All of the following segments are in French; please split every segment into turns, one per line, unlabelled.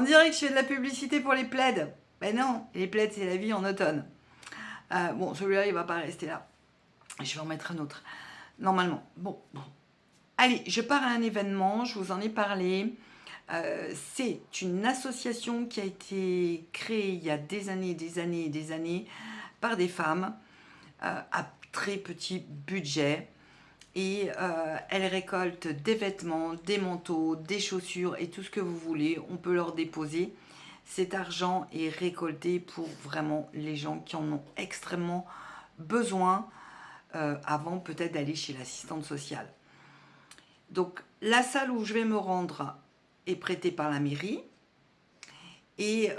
dirait que je fais de la publicité pour les plaids. Ben non, les plaids, c'est la vie en automne. Bon, celui-là, il va pas rester là. Je vais en mettre un autre. Normalement. Bon. Allez, je pars à un événement, je vous en ai parlé. C'est une association qui a été créée il y a des années par des femmes à très petit budget. Et elles récoltent des vêtements, des manteaux, des chaussures et tout ce que vous voulez. On peut leur déposer. Cet argent est récolté pour vraiment les gens qui en ont extrêmement besoin avant peut-être d'aller chez l'assistante sociale. Donc la salle où je vais me rendre est prêtée par la mairie. Et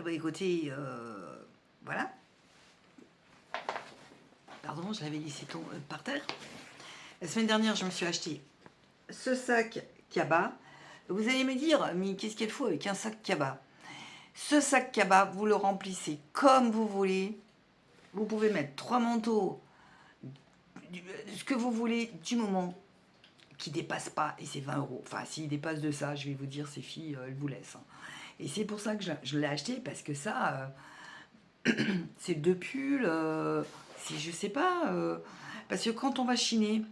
écoutez, voilà. Pardon, je l'avais laissé par terre. La semaine dernière, je me suis acheté ce sac cabas. Vous allez me dire, mais qu'est-ce qu'il faut avec un sac cabas? Ce sac cabas, vous le remplissez comme vous voulez. Vous pouvez mettre 3 manteaux, ce que vous voulez, du moment qui ne dépasse pas, et c'est 20 euros. Enfin, s'il dépasse de ça, je vais vous dire, ces filles, elles vous laissent. Et c'est pour ça que je l'ai acheté, parce que ça, c'est 2 pulls, c'est, je sais pas, parce que quand on va chiner,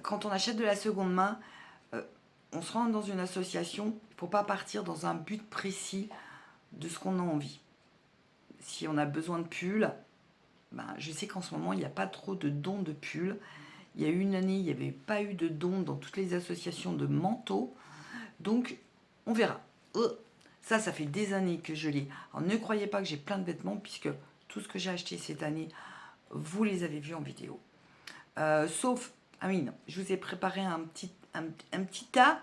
quand on achète de la seconde main, on se rend dans une association, il ne faut pas partir dans un but précis de ce qu'on a envie. Si on a besoin de pulls, ben, je sais qu'en ce moment, il n'y a pas trop de dons de pulls. Il y a eu une année, il n'y avait pas eu de dons dans toutes les associations de manteaux. Donc, on verra. Ça fait des années que je l'ai. Alors, ne croyez pas que j'ai plein de vêtements, puisque tout ce que j'ai acheté cette année, vous les avez vus en vidéo. Sauf, ah oui, non, je vous ai préparé un petit tas,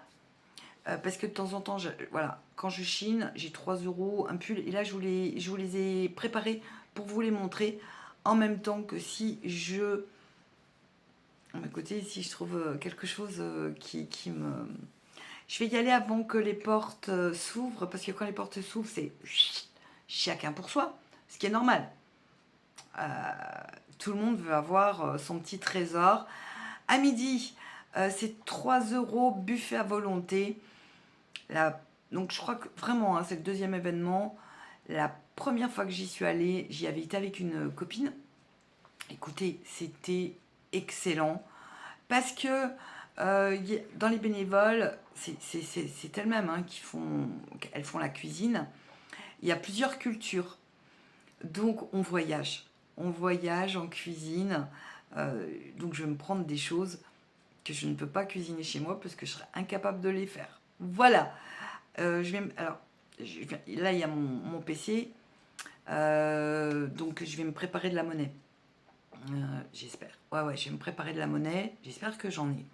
parce que de temps en temps, voilà, quand je chine, j'ai 3 euros, un pull, et là, je vous les ai préparés pour vous les montrer, en même temps que si je... Écoutez, si je trouve quelque chose qui me... Je vais y aller avant que les portes s'ouvrent, parce que quand les portes s'ouvrent, c'est chacun pour soi, ce qui est normal. Tout le monde veut avoir son petit trésor. À midi, c'est 3 euros buffet à volonté. Donc je crois que vraiment, hein, c'est le deuxième événement. La première fois que j'y suis allée, j'y avais été avec une copine. Écoutez, c'était excellent. Parce que dans les bénévoles, c'est elles-mêmes hein, elles font la cuisine. Il y a plusieurs cultures. Donc on voyage. On voyage en cuisine. Donc je vais me prendre des choses que je ne peux pas cuisiner chez moi parce que je serais incapable de les faire. Voilà. Là, il y a mon PC. Donc je vais me préparer de la monnaie. J'espère. Ouais, je vais me préparer de la monnaie. J'espère que j'en ai.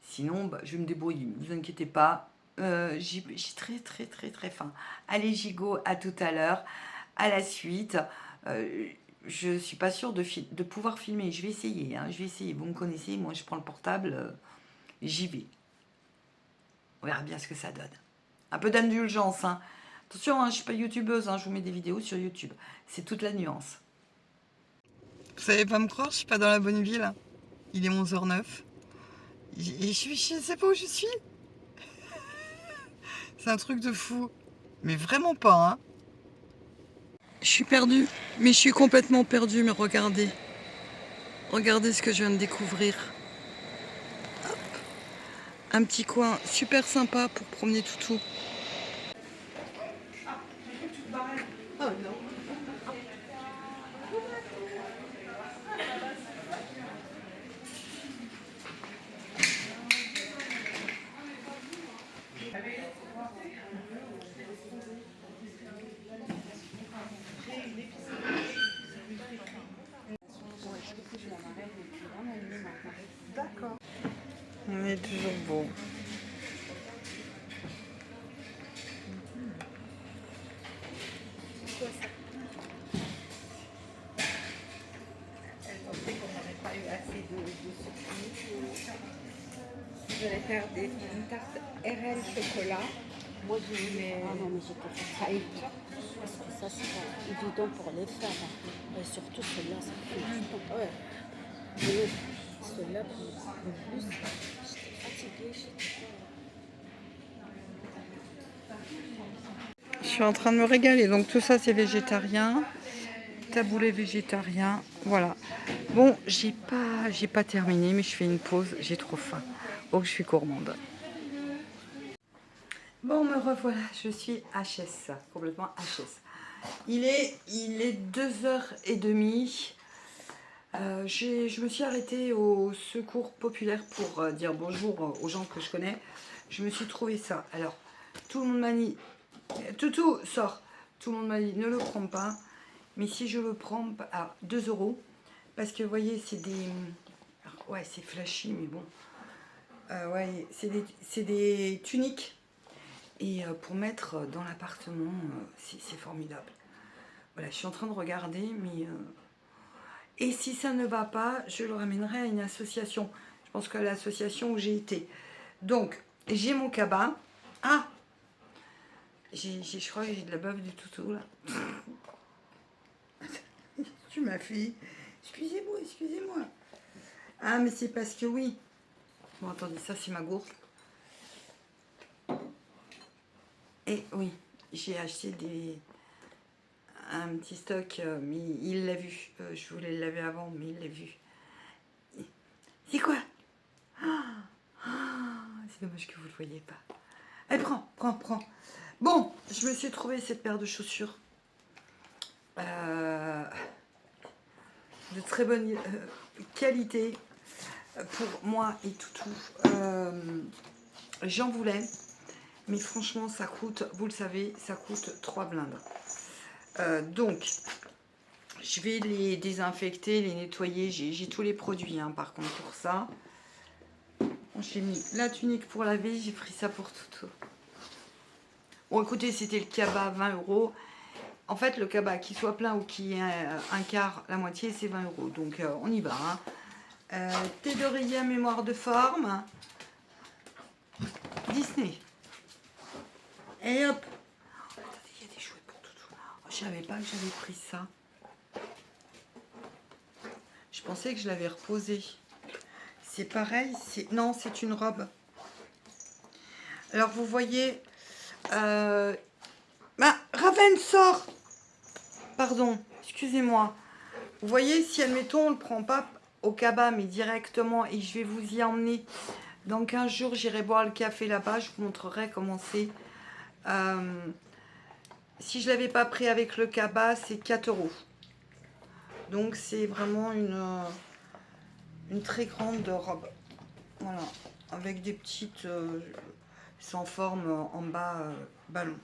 Sinon, je vais me débrouiller. Ne vous inquiétez pas. J'ai très faim. Allez, Gigot, à tout à l'heure. À la suite. Je suis pas sûre de pouvoir filmer. Je vais essayer. Hein, je vais essayer. Vous me connaissez. Moi, je prends le portable. J'y vais. On verra bien ce que ça donne. Un peu d'indulgence. Hein. Attention, hein, je suis pas youtubeuse. Hein, je vous mets des vidéos sur YouTube. C'est toute la nuance. Vous savez pas me croire, je suis pas dans la bonne ville. Il est 11h09. Et je sais pas où je suis. C'est un truc de fou. Mais vraiment pas, hein. Je suis perdue. Mais je suis complètement perdue. Mais regardez. Regardez ce que je viens de découvrir. Hop. Un petit coin super sympa pour promener Toutou. Oh non. D'accord. On est toujours beau.
Elle pensait qu'on n'aurait pas eu assez de sucre. Je vais faire une tarte RL chocolat.
Moi, je voulais. Ah non, mais j'étais fatiguée. Parce que ça, c'est pas évident pour les faire. Et surtout, celle-là, ça fait du temps. Ouais. Et celle-là, en plus, j'étais fatiguée.
Je suis en train de me régaler. Donc tout ça c'est végétarien. Taboulet végétarien. Voilà. Bon, j'ai pas terminé, mais je fais une pause. J'ai trop faim. Oh, je suis gourmande. Bon, me revoilà. Je suis HS. Complètement HS. Il est 2h30. Je me suis arrêtée au secours populaire pour dire bonjour aux gens que je connais. Je me suis trouvé ça. Alors, tout le monde m'a dit, Toutou, sort. Tout le monde m'a dit, ne le prends pas. Mais si je le prends à 2 €, parce que vous voyez, c'est des... Alors, ouais, c'est flashy, mais bon. Ouais, c'est des tuniques. Et pour mettre dans l'appartement, c'est formidable. Voilà, je suis en train de regarder, mais... Et si ça ne va pas, je le ramènerai à une association. Je pense qu'à l'association où j'ai été. Donc, j'ai mon cabas. Ah, je crois que j'ai de la bave du toutou, là. Tu m'as fait... Excusez-moi, excusez-moi. Ah, mais c'est parce que oui. Bon, attendez, ça, c'est ma gourde. Et oui, j'ai acheté un petit stock, mais il l'a vu. Je voulais le laver avant, mais il l'a vu. C'est quoi? C'est dommage que vous ne le voyez pas. Allez, prends. Bon, je me suis trouvé cette paire de chaussures. De très bonne qualité pour moi et Toutou. J'en voulais, mais franchement, ça coûte, vous le savez, ça coûte 3 blindes. Donc, je vais les désinfecter, les nettoyer. J'ai tous les produits, hein, par contre, pour ça. J'ai mis la tunique pour laver, j'ai pris ça pour Toutou. Bon, écoutez, c'était le cabas, 20 €. En fait, le cabas, qu'il soit plein ou qu'il y ait un quart, la moitié, c'est 20 €. Donc, on y va. Hein. Thé d'oreiller à mémoire de forme. Disney. Et hop. Oh, attendez, il y a des jouets pour Toutou. Oh, je savais pas que j'avais pris ça. Je pensais que je l'avais reposé. C'est pareil. Non, c'est une robe. Alors, vous voyez... Raven, sort. Pardon, excusez-moi. Vous voyez, si admettons, on ne le prend pas au cabas, mais directement, et je vais vous y emmener. Dans 15 jours, j'irai boire le café là-bas. Je vous montrerai comment c'est. Si je ne l'avais pas pris avec le cabas, c'est 4 €. Donc, c'est vraiment une très grande robe. Voilà. Avec des petites... sans forme en bas ballon.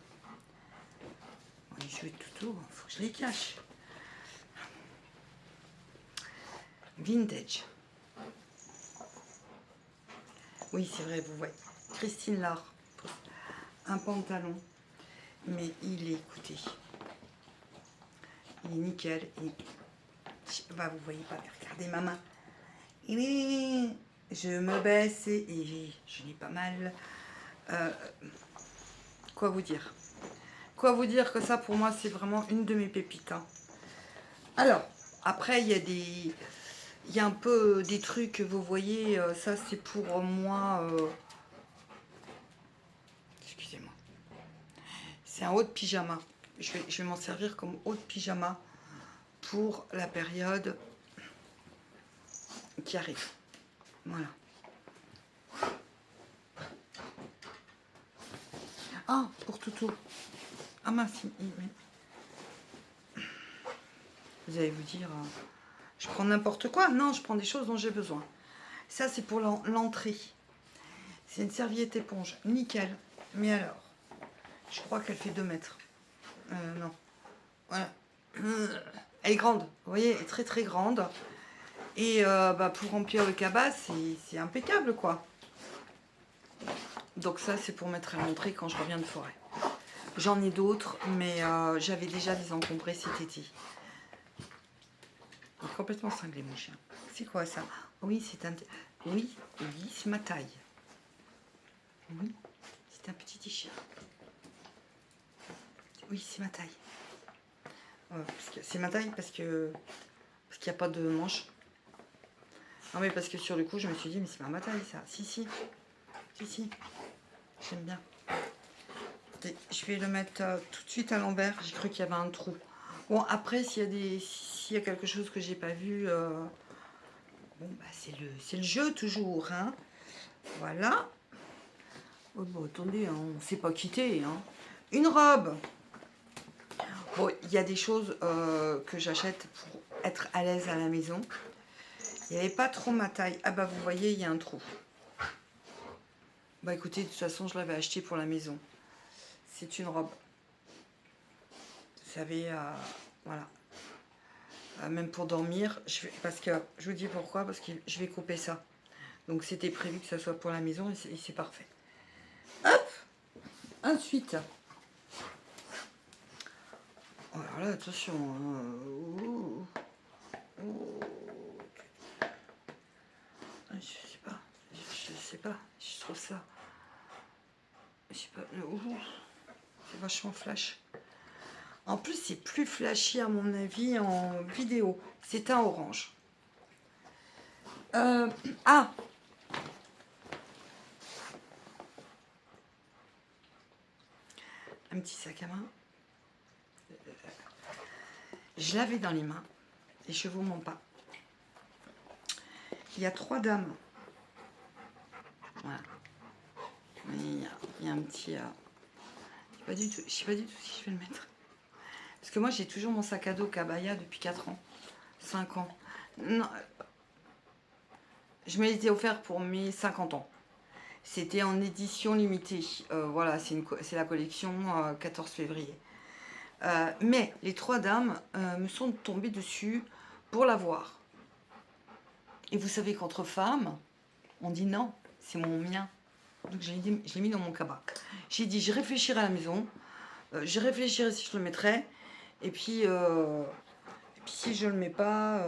Les jouets de Toutou, il faut que je les cache. Vintage. Oui, c'est vrai, vous voyez. Christine Laure. Un pantalon. Mais il est, écoutez, il est nickel. Et, bah, vous voyez pas, mais regardez ma main. Je me baisse et je n'ai pas mal. Quoi vous dire? Quoi vous dire que ça, pour moi, c'est vraiment une de mes pépites. Hein. Alors, après, il y a un peu des trucs, vous voyez, ça, c'est pour moi... Excusez-moi. C'est un haut de pyjama. Je vais m'en servir comme haut de pyjama pour la période qui arrive. Voilà. Ah, pour Toutou. Ah mince, vous allez vous dire, je prends n'importe quoi. Non, je prends des choses dont j'ai besoin. Ça, c'est pour l'entrée. C'est une serviette éponge, nickel. Mais alors, je crois qu'elle fait 2 mètres. Non. Voilà. Elle est grande, vous voyez, elle est très très grande. Et pour remplir le cabas, c'est impeccable, quoi. Donc ça, c'est pour mettre à l'entrée quand je reviens de forêt. J'en ai d'autres, mais j'avais déjà des encombrés cet été. Il est complètement cinglé, mon chien. C'est quoi ça? Oui, c'est un... Oui, c'est ma taille. Oui, c'est un petit t-shirt. Oui, c'est ma taille. C'est ma taille parce qu'il n'y a pas de manche. Non, mais parce que sur le coup, je me suis dit, mais c'est pas ma taille, ça. Si. J'aime bien. Attendez, je vais le mettre tout de suite à l'envers. J'ai cru qu'il y avait un trou. Bon, après, s'il y a quelque chose que j'ai pas vu, bon, bah, c'est le jeu toujours, hein. Voilà. Oh, bon, attendez, hein, on s'est pas quitté, hein. Une robe. Bon, il y a des choses que j'achète pour être à l'aise à la maison. Il n'y avait pas trop ma taille. Ah bah, vous voyez, il y a un trou. Bah, écoutez, de toute façon, je l'avais acheté pour la maison. C'est une robe. Vous savez, voilà. Même pour dormir, parce que je vous dis pourquoi, parce que je vais couper ça. Donc c'était prévu que ça soit pour la maison et c'est parfait. Hop. Ensuite. Oh, alors là, attention. Oh. Oh. Je sais pas. Je sais pas. Je trouve ça. Je sais pas. Oh. C'est vachement flash. En plus, c'est plus flashy à mon avis en vidéo. C'est un orange. Ah, un petit sac à main. Je l'avais dans les mains et je vous mens pas. Il y a 3 dames. Voilà. Il y a un petit. Je sais pas du tout si je vais le mettre. Parce que moi, j'ai toujours mon sac à dos Cabaya depuis 4 ans. 5 ans. Non. Je me l'étais offert pour mes 50 ans. C'était en édition limitée. Voilà, c'est la collection 14 février. Mais les 3 dames me sont tombées dessus pour l'avoir. Et vous savez qu'entre femmes, on dit non, c'est mon mien. Donc je l'ai mis dans mon cabas. J'ai dit, je réfléchirai à la maison. Je réfléchirai si je le mettrai. Et puis si je le mets pas...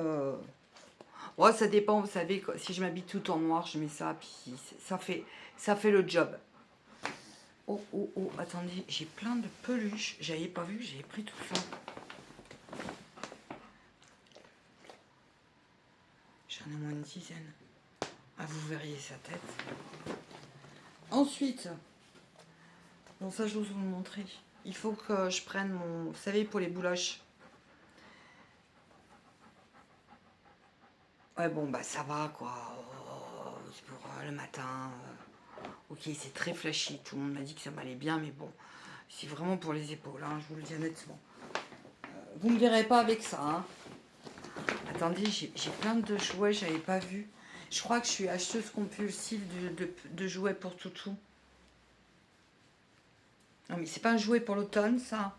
Ouais, ça dépend, vous savez, si je m'habille tout en noir, je mets ça, puis ça fait le job. Oh, oh, oh, attendez, j'ai plein de peluches. J'avais pas vu, j'avais pris tout ça. J'en ai moins une dizaine. Ah, vous verriez sa tête. Ensuite, bon, ça, j'ose vous le montrer. Il faut que je prenne mon... Vous savez, pour les bouloches. Ouais, bon, bah, ça va, quoi. Oh, c'est pour le matin. Ok, c'est très flashy. Tout le monde m'a dit que ça m'allait bien, mais bon, c'est vraiment pour les épaules, hein, je vous le dis honnêtement. Vous me verrez pas avec ça, hein. Attendez, j'ai plein de jouets, j'avais pas vu. Je crois que je suis acheteuse compulsive de jouets pour toutou. Non, mais c'est pas un jouet pour l'automne, ça.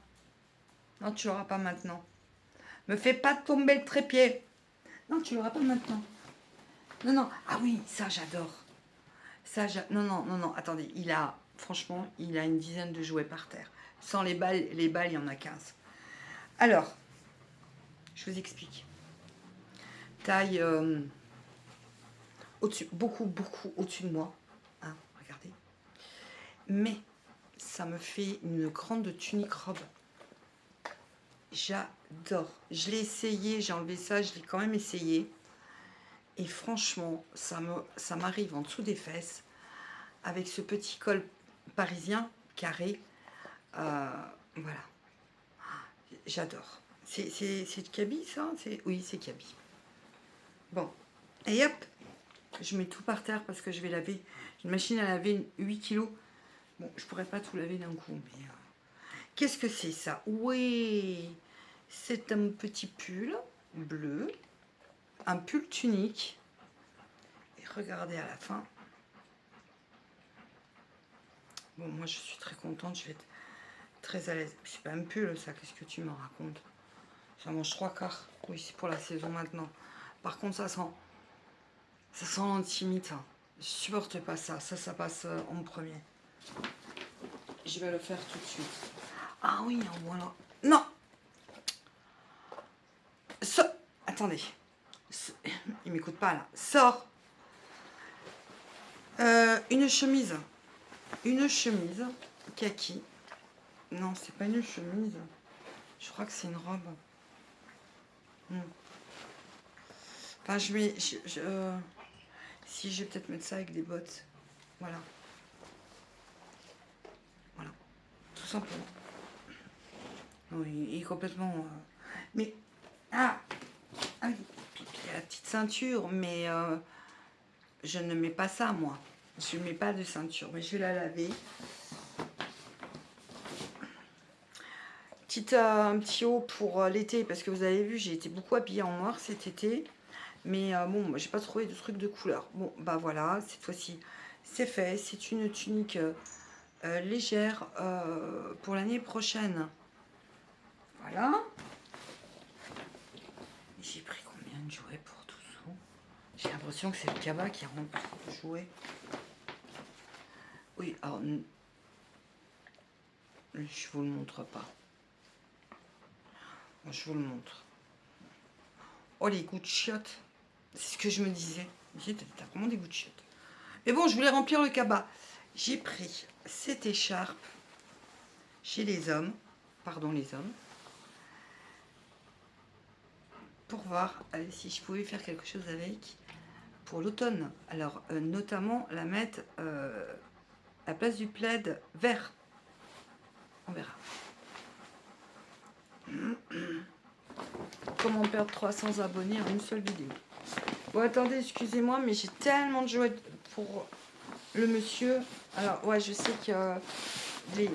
Non, tu l'auras pas maintenant. Me fais pas tomber le trépied. Non, tu l'auras pas maintenant. Non, non. Ah oui, ça, j'adore. Ça, non, non, non, non. Attendez, franchement, il a une dizaine de jouets par terre. Sans les balles, il y en a 15. Alors, je vous explique. Taille au-dessus, beaucoup, beaucoup au-dessus de moi. Hein, regardez. Mais ça me fait une grande tunique robe. J'adore. Je l'ai essayé, j'ai enlevé ça, je l'ai quand même essayé. Et franchement, ça m'arrive en dessous des fesses avec ce petit col parisien carré. Voilà. J'adore. C'est de Kaby, ça? Oui, c'est Kaby. Bon. Et hop, je mets tout par terre parce que je vais laver. J'ai une machine à laver 8 kilos. Bon, je pourrais pas tout laver d'un coup, mais... Qu'est-ce que c'est, ça? Oui, c'est un petit pull bleu. Un pull tunique. Et regardez à la fin. Bon, moi, je suis très contente. Je vais être très à l'aise. C'est pas un pull, ça. Qu'est-ce que tu me racontes? Ça mange 3/4. Oui, c'est pour la saison maintenant. Par contre, ça sent l'antimite. Je supporte pas ça. Ça passe en premier. Je vais le faire tout de suite. Ah oui, voilà. Non. Attendez. Il m'écoute pas, là. Sors. Une chemise. Une chemise kaki. Non, c'est pas une chemise. Je crois que c'est une robe. Enfin, je vais... si, je vais peut-être mettre ça avec des bottes. Voilà. Voilà. Tout simplement. Oui, il est complètement... Mais... Ah oui, il y a la petite ceinture, mais je ne mets pas ça, moi. Je ne mets pas de ceinture, mais je vais la laver. Un petit haut pour l'été, parce que vous avez vu, j'ai été beaucoup habillée en noir cet été. Mais bon, moi, j'ai pas trouvé de truc de couleur. Bon, bah voilà, cette fois-ci, c'est fait. C'est une tunique légère pour l'année prochaine. Voilà. J'ai pris combien de jouets pour tout ça? J'ai l'impression que c'est le cabas qui a rempli de jouets. Oui, alors, je vous le montre pas. Bon, je vous le montre. Oh, les goûts de chiottes. C'est ce que je me disais. T'as vraiment des goûts de chiottes. Mais bon, je voulais remplir le cabas. J'ai pris cette écharpe chez les hommes. Pardon, les hommes. Pour voir si je pouvais faire quelque chose avec pour l'automne. Alors, notamment la mettre à la place du plaid vert. On verra. Comment perdre 300 abonnés en une seule vidéo. Bon, attendez, excusez-moi, mais j'ai tellement de jouets pour le monsieur. Alors, ouais, je sais que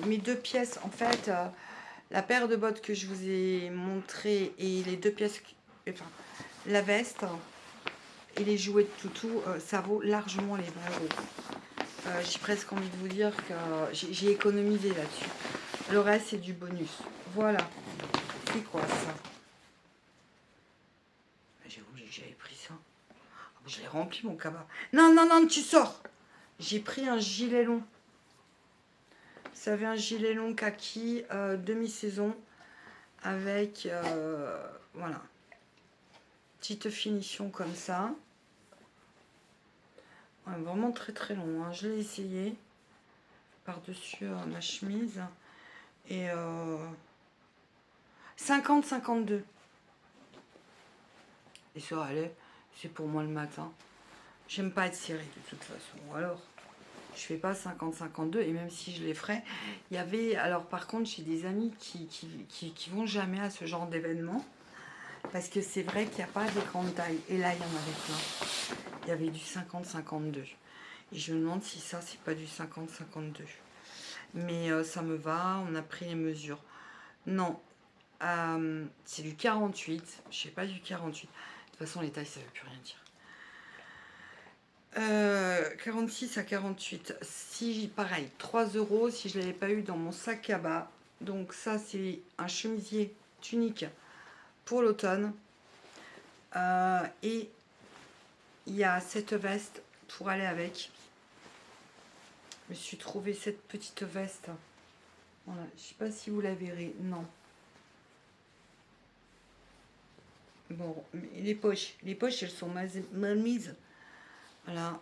mes deux pièces, en fait, la paire de bottes que je vous ai montré et les deux pièces, enfin, la veste et les jouets de toutou, ça vaut largement les 20 €. J'ai presque envie de vous dire que j'ai économisé là-dessus. Le reste, c'est du bonus. Voilà. C'est quoi ça? J'ai oublié que j'avais pris ça. Je l'ai rempli, mon cabas. Non, non, non, tu sors. J'ai pris un gilet long. Vous savez, un gilet long kaki, demi-saison, avec, voilà, petite finition comme ça. Ouais, vraiment très très long, hein. Je l'ai essayé par-dessus ma chemise. Et 50-52. Et ça allait, c'est pour moi le matin. J'aime pas être serrée de toute façon. Alors, je fais pas 50-52. Et même si je les ferais, il y avait... Alors par contre, j'ai des amis qui vont jamais à ce genre d'événement. Parce que c'est vrai qu'il n'y a pas de grandes tailles. Et là, il y en avait plein. Il y avait du 50-52. Et je me demande si ça, c'est pas du 50-52. Mais ça me va, on a pris les mesures. Non, c'est du 48. Je sais pas du 48. De toute façon, les tailles, ça veut plus rien dire. 46 à 48. Si, pareil, 3 € si je ne l'avais pas eu dans mon sac à bas. Donc ça, c'est un chemisier tunique pour l'automne. Et il y a cette veste pour aller avec. Je me suis trouvé cette petite veste. Voilà, je sais pas si vous la verrez. Non. Bon, mais les poches, elles sont mal mises. Voilà.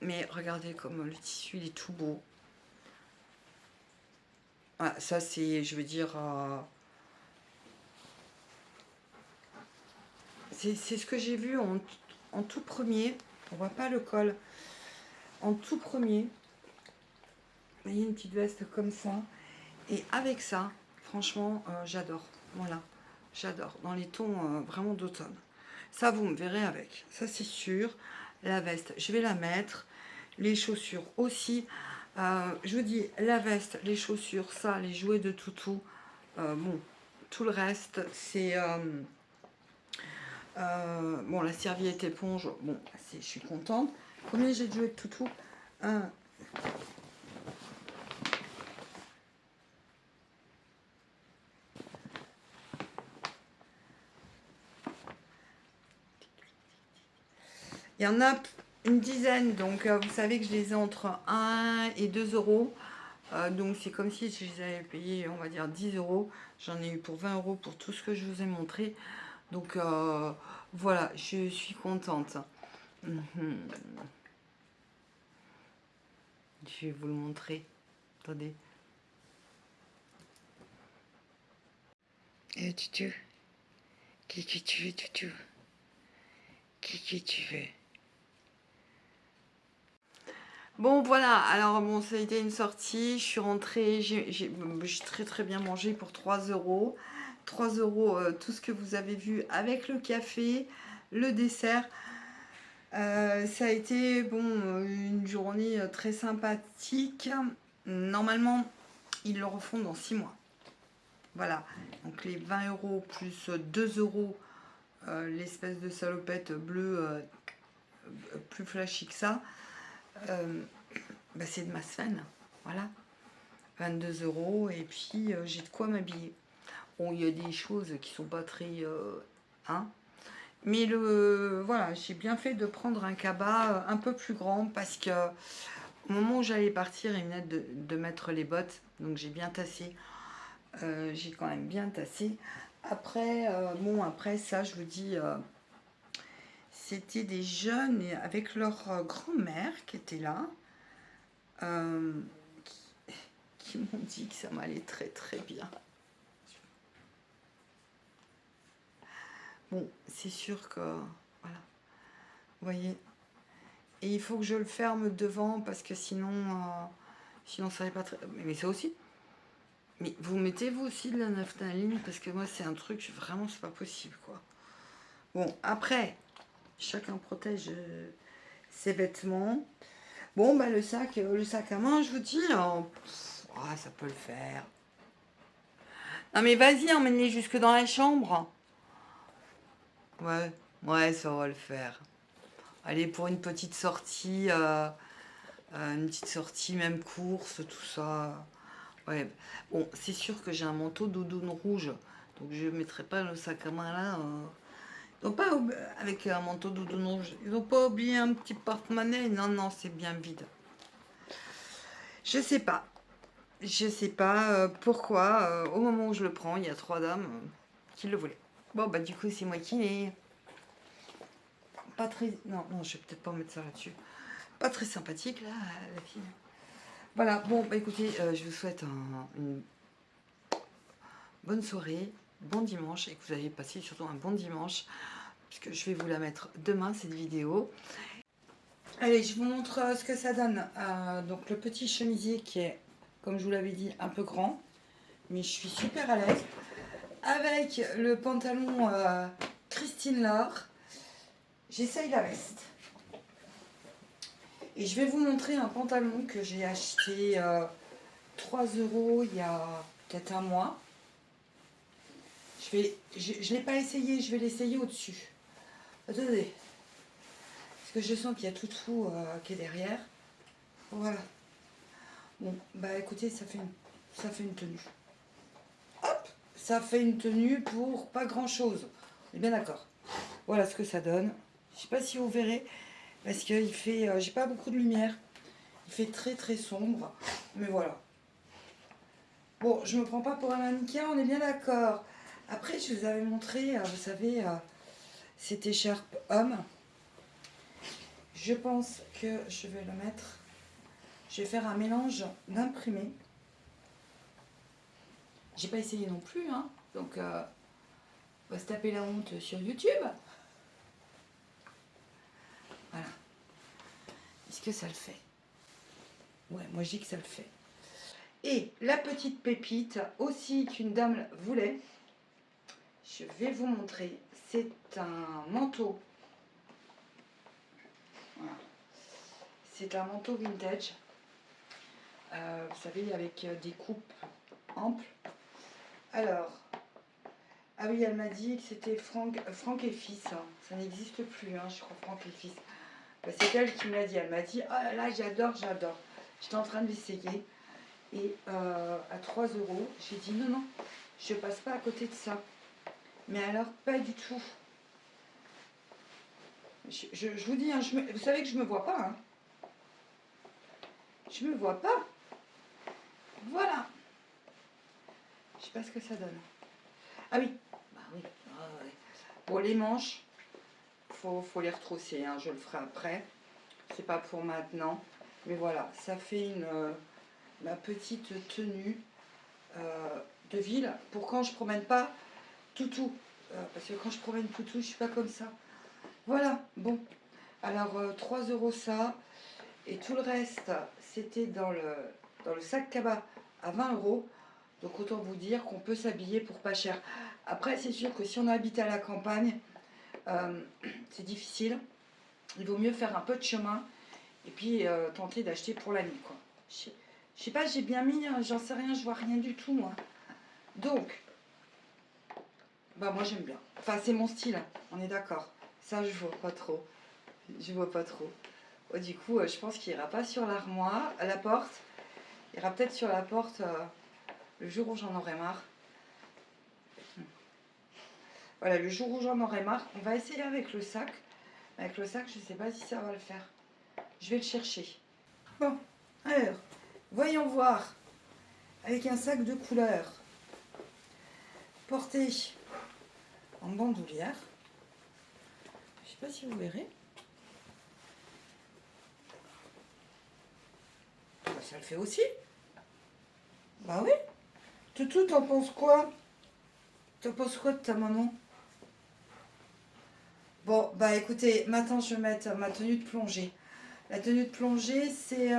Mais regardez comme le tissu, il est tout beau. Voilà, ça c'est, je veux dire, c'est ce que j'ai vu en tout premier. On voit pas le col. En tout premier, vous voyez une petite veste comme ça. Et avec ça, franchement, j'adore. Voilà, j'adore. Dans les tons vraiment d'automne. Ça, vous me verrez avec. Ça, c'est sûr. La veste, je vais la mettre. Les chaussures aussi. Je vous dis, la veste, les chaussures, ça, les jouets de toutou. Bon, tout le reste, c'est... bon, la serviette éponge, bon, je suis contente. Combien j'ai de jouets de toutou? Il y en a une dizaine, donc vous savez que je les ai entre 1 et 2 €. Donc c'est comme si je les avais payés, on va dire 10 €. J'en ai eu pour 20 € pour tout ce que je vous ai montré. Donc voilà, je suis contente. Je vais vous le montrer. Attendez. Tutu. Qui tu veux, Tutu? Qui tu veux? Bon, voilà, alors bon, ça a été une sortie. Je suis rentrée, j'ai très très bien mangé pour 3 euros. 3 euros, tout ce que vous avez vu avec le café, le dessert. Ça a été bon, une journée très sympathique. Normalement, ils le refont dans 6 mois. Voilà, donc les 20 euros plus 2 euros, l'espèce de salopette bleue plus flashy que ça, bah, c'est de ma semaine. Voilà, 22 euros et puis j'ai de quoi m'habiller. Bon, il y a des choses qui sont pas très. Hein, mais voilà, j'ai bien fait de prendre un cabas un peu plus grand parce que au moment où j'allais partir, il venait de mettre les bottes, donc j'ai bien tassé. J'ai quand même bien tassé. Après, bon, après ça, je vous dis, c'était des jeunes avec leur grand-mère qui était là, euh, qui m'ont dit que ça m'allait très très bien. Bon, c'est sûr que, voilà, vous voyez. Et il faut que je le ferme devant parce que sinon ça n'est pas très. Mais ça aussi. Mais vous mettez vous aussi de la naphtaline parce que moi c'est un truc vraiment c'est pas possible quoi. Bon après chacun protège ses vêtements. Bon bah le sac à main je vous dis ça peut le faire. Non mais vas-y emmène-les jusque dans la chambre. Ouais ça va le faire. Allez pour une petite sortie même course tout ça. Ouais, bon, c'est sûr que j'ai un manteau doudoune rouge, donc je ne mettrai pas le sac à main là. Ils ont pas avec un manteau doudoune rouge, ils n'ont pas oublié un petit porte-monnaie. Non, non, c'est bien vide. Je sais pas. Je sais pas pourquoi. Au moment où je le prends, il y a 3 dames qui le voulaient. Bon, bah du coup, c'est moi qui l'ai. Pas très. Non, non, je vais peut-être pas mettre ça là-dessus. Pas très sympathique là, la fille. Voilà, bon, bah écoutez, je vous souhaite une bonne soirée, bon dimanche et que vous allez passer surtout un bon dimanche puisque je vais vous la mettre demain cette vidéo. Allez, je vous montre ce que ça donne. Donc le petit chemisier qui est, comme je vous l'avais dit, un peu grand, mais je suis super à l'aise. Avec le pantalon Christine Laure, j'essaye la veste. Et je vais vous montrer un pantalon que j'ai acheté 3 euros il y a peut-être un mois. Je ne l'ai pas essayé, je vais l'essayer au-dessus. Attendez. Parce que je sens qu'il y a tout qui est derrière. Voilà. Bon, bah écoutez, ça fait une tenue. Hop, ça fait une tenue pour pas grand-chose. On est bien d'accord. Voilà ce que ça donne. Je sais pas si vous verrez, parce qu'il fait, j'ai pas beaucoup de lumière. Il fait très très sombre, mais voilà. Bon, je me prends pas pour un mannequin, on est bien d'accord. Après, je vous avais montré, vous savez, cette écharpe homme. Je pense que je vais le mettre. Je vais faire un mélange d'imprimé. J'ai pas essayé non plus, hein. Donc, on va se taper la honte sur YouTube. Voilà. Est-ce que ça le fait? Ouais, moi je dis que ça le fait. Et la petite pépite aussi qu'une dame voulait. Je vais vous montrer. C'est un manteau. Voilà. C'est un manteau vintage. Vous savez, avec des coupes amples. Alors, ah oui, elle m'a dit que c'était Franck et Fils. Hein. Ça n'existe plus, hein, je crois, Franck et Fils. Bah, c'est elle qui me l'a dit. Elle m'a dit, ah là, j'adore. J'étais en train de l'essayer. Et à 3 euros, j'ai dit, non, je passe pas à côté de ça. Mais alors, pas du tout. Je vous dis, hein, vous savez que je me vois pas. Hein. Je me vois pas. Voilà. Je sais pas ce que ça donne. Ah oui. Bah oui. Ah, ouais. Bon, les manches, faut les retrousser. Hein. Je le ferai après. C'est pas pour maintenant. Mais voilà, ça fait ma petite tenue de ville pour quand je promène pas toutou. Parce que quand je promène toutou, je suis pas comme ça. Voilà, bon. Alors, 3 euros ça. Et tout le reste, c'était dans le sac Kaba à 20 euros. Donc autant vous dire qu'on peut s'habiller pour pas cher. Après, c'est sûr que si on habite à la campagne, c'est difficile. Il vaut mieux faire un peu de chemin et puis tenter d'acheter pour la nuit, quoi. Je sais pas, j'ai bien mis, j'en sais rien, je vois rien du tout, moi. Donc, bah moi j'aime bien. Enfin, c'est mon style, on est d'accord. Ça, je vois pas trop. Je vois pas trop. Oh, du coup, je pense qu'il ira pas sur l'armoire, à la porte. Il ira peut-être sur la porte le jour où j'en aurai marre. Voilà, le jour où j'en aurai marre, on va essayer avec le sac. Avec le sac, je sais pas si ça va le faire. Je vais le chercher. Bon, alors, voyons voir. Avec un sac de couleur, porté en bandoulière. Je sais pas si vous verrez. Bah, ça le fait aussi. Bah oui. Toutou, t'en penses quoi? T'en penses quoi de ta maman? Bon, bah écoutez, maintenant je vais mettre ma tenue de plongée. La tenue de plongée, c'est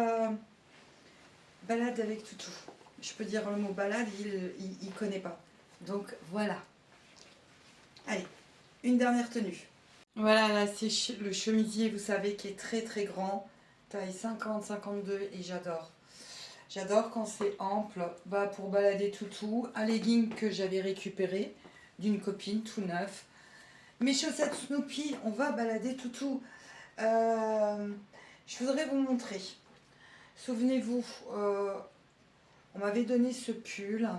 balade avec Toutou. Je peux dire le mot balade, il connaît pas. Donc voilà. Allez, une dernière tenue. Voilà, là c'est le chemisier, vous savez, qui est très très grand. Taille 50, 52 et j'adore. J'adore quand c'est ample. Bah, pour balader Toutou. Un legging que j'avais récupéré d'une copine, tout neuf. Mes chaussettes Snoopy, on va balader Toutou. Je voudrais vous montrer. Souvenez-vous, on m'avait donné ce pull.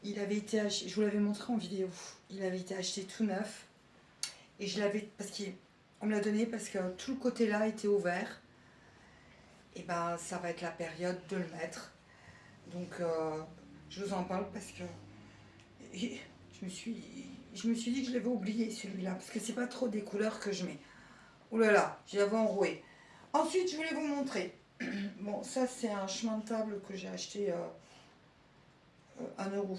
Il avait été acheté, je vous l'avais montré en vidéo. Il avait été acheté tout neuf. Et je l'avais, parce qu'on me l'a donné parce que tout le côté là était ouvert. Et ben ça va être la période de le mettre. Donc je vous en parle parce que je me suis dit que je l'avais oublié celui-là. Parce que c'est pas trop des couleurs que je mets. Ouh là là, je l'avais enroué. Ensuite, je voulais vous montrer. Bon, ça c'est un chemin de table que j'ai acheté 1 euro.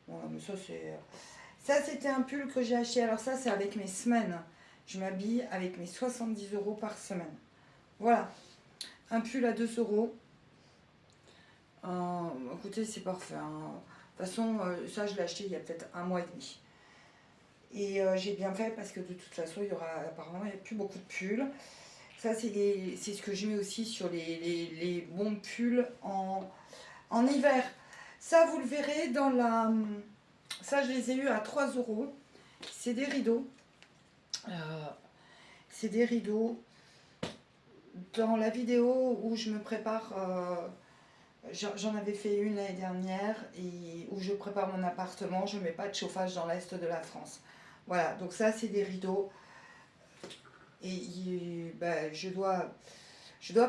Voilà, mais ça c'est... Ça c'était un pull que j'ai acheté. Alors ça c'est avec mes semaines. Je m'habille avec mes 70 euros par semaine. Voilà. Un pull à 2 euros. Écoutez, c'est parfait. Hein. De toute façon, ça je l'ai acheté il y a peut-être 1 mois et demi. Et j'ai bien fait parce que de toute façon, il y aura apparemment il n'y a plus beaucoup de pulls. Ça, c'est ce que je mets aussi sur les bons pulls en hiver. Ça, vous le verrez dans la... Ça, je les ai eus à 3 euros. C'est des rideaux. C'est des rideaux. Dans la vidéo où je me prépare... J'en avais fait une l'année dernière et où je prépare mon appartement. Je ne mets pas de chauffage dans l'est de la France. Voilà, donc ça, c'est des rideaux. Et ben, je dois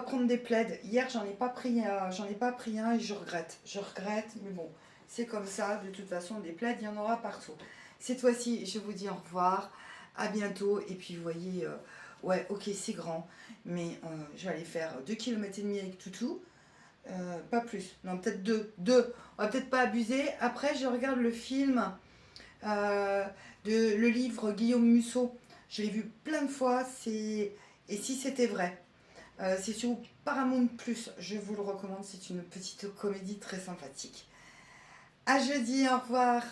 prendre des plaids. Hier, j'en ai pas pris un et je regrette. Je regrette, mais bon, c'est comme ça. De toute façon, des plaids, il y en aura partout. Cette fois-ci, je vous dis au revoir. À bientôt. Et puis, vous voyez, ouais, ok, c'est grand. Mais je vais aller faire 2,5 km avec Toutou. Pas plus. Non, peut-être 2. On va peut-être pas abuser. Après, je regarde le film, le livre Guillaume Musso. Je l'ai vu plein de fois. Et si c'était vrai. C'est sur Paramount+. Je vous le recommande. C'est une petite comédie très sympathique. À jeudi. Au revoir.